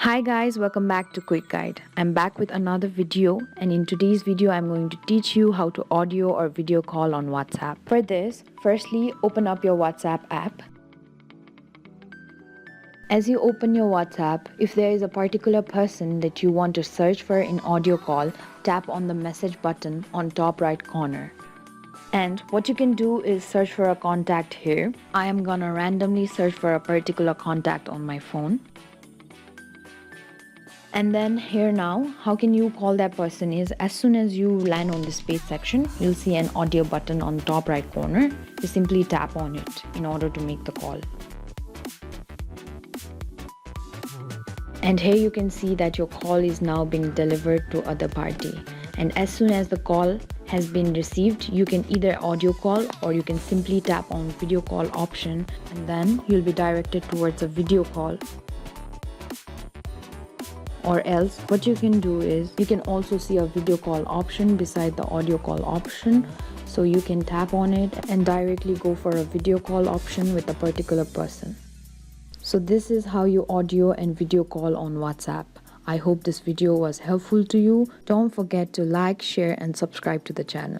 Hi guys, welcome back to Quick Guide. I'm back with another video, and in today's video I'm going to teach you how to audio or video call on WhatsApp. For this, firstly open up your WhatsApp app. As you open your WhatsApp, if there is a particular person that you want to search for in audio call, tap on the message button on top right corner. And what you can do is search for a contact here. I am gonna randomly search for a particular contact on my phone. And then here now, how can you call that person is as soon as you land on the space section, you'll see an audio button on the top right corner. You simply tap on it in order to make the call. And here you can see that your call is now being delivered to other party. And as soon as the call has been received, you can either audio call or you can simply tap on video call option, and then you'll be directed towards a video call. Or else what you can do is you can also see a video call option beside the audio call option, so you can tap on it and directly go for a video call option with a particular person. So this is how you audio and video call on WhatsApp. I hope this video was helpful to you. Don't forget to like, share and subscribe to the channel.